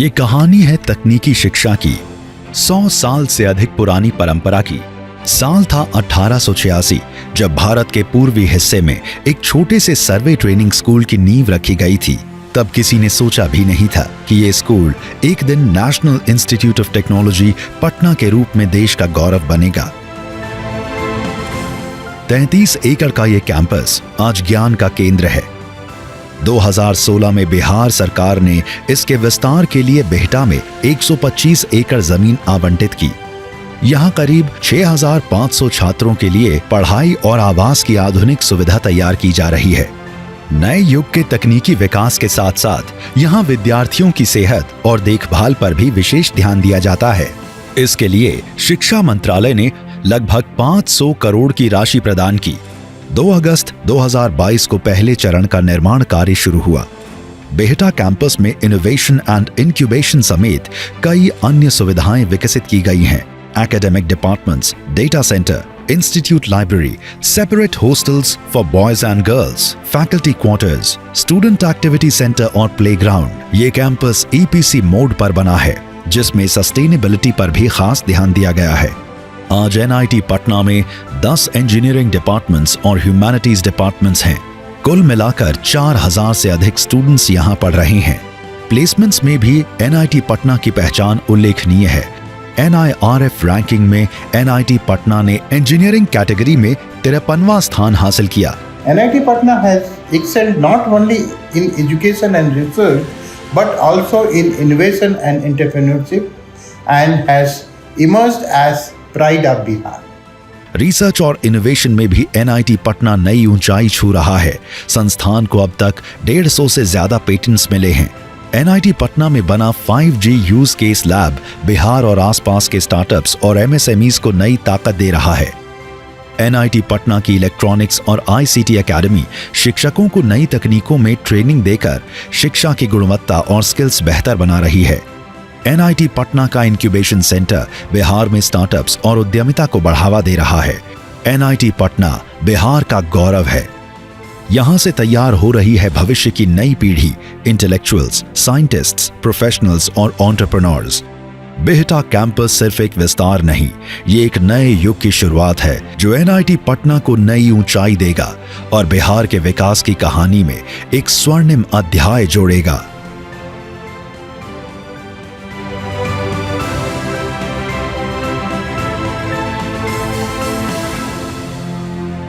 ये कहानी है तकनीकी शिक्षा की 100 साल से अधिक पुरानी परंपरा की। साल था 1886 जब भारत के पूर्वी हिस्से में एक छोटे से सर्वे ट्रेनिंग स्कूल की नींव रखी गई थी। तब किसी ने सोचा भी नहीं था कि ये स्कूल एक दिन national institute of technology Patna के रूप में देश का गौरव बनेगा। 33 एकड़ का ये कैंपस आज ज्ञान का केंद्र है। 2016 में बिहार सरकार ने इसके विस्तार के लिए बिहटा में 125 एकड़ जमीन आवंटित की। यहाँ करीब 6,500 छात्रों के लिए पढ़ाई और आवास की आधुनिक सुविधा तैयार की जा रही है। नए युग के तकनीकी विकास के साथ साथ यहाँ विद्यार्थियों की सेहत और देखभाल पर भी विशेष ध्यान दिया जाता है। इसके लिए शिक्षा मंत्रालय ने लगभग 500 करोड़ की राशि प्रदान की। 2 अगस्त 2022 को पहले चरण का निर्माण कार्य शुरू हुआ। बिहटा कैंपस में इनोवेशन एंड इंक्यूबेशन समेत कई अन्य सुविधाएं विकसित की गई हैं। Academic departments, data centre, institute library, separate hostels for boys and girls, faculty quarters, student activity centre और प्लेग्राउंड। ये कैंपस ईपीसी मोड पर बना है, जिसमें सस्टेनेबिलिटी पर भी खास ध्यान दिया गया है। आज एनआईटी पटना में 10 इंजीनियरिंग डिपार्टमेंट्स और ह्यूमैनिटीज डिपार्टमेंट्स हैं। कुल मिलाकर 4,000 से अधिक स्टूडेंट्स यहाँ पढ़ रहे हैं। प्लेसमेंट्स में भी एनआईटी पटना की पहचान उल्लेखनीय है। NIRF रैंकिंग में एनआईटी पटना ने इंजीनियरिंग कैटेगरी में 53वां स्थान हासिल किया। NIT Patna has excelled not only in education and research but also in innovation and entrepreneurship and has emerged as pride of Bihar. Research और इनोवेशन में भी एनआईटी पटना नई ऊंचाई छू रहा है। संस्थान को अब तक 150 से ज्यादा पेटेंट्स मिले हैं। एनआईटी पटना में बना 5G use case lab Bihar और आसपास के स्टार्टअप्स और एमएसएमईज को नई ताकत दे रहा है। एनआईटी पटना की इलेक्ट्रॉनिक्स और आईसीटी एकेडमी शिक्षकों को नई तकनीकों में ट्रेनिंग देकर शिक्षा की गुणवत्ता और स्किल्स बेहतर बना रही है। एनआईटी पटना का इंक्यूबेशन सेंटर बिहार में स्टार्टअप्स और उद्यमिता को बढ़ावा दे रहा है। एनआईटी पटना बिहार का गौरव है। यहाँ से तैयार हो रही है भविष्य की नई पीढ़ी, इंटेलेक्चुअल्स, साइंटिस्ट्स, प्रोफेशनल्स और एंटरप्रेन्योर्स। बिहटा कैंपस सिर्फ एक विस्तार नहीं, ये एक नए युग की शुरुआत है जो एनआईटी पटना को नई ऊंचाई देगा और बिहार के विकास की कहानी में एक स्वर्णिम अध्याय जोड़ेगा।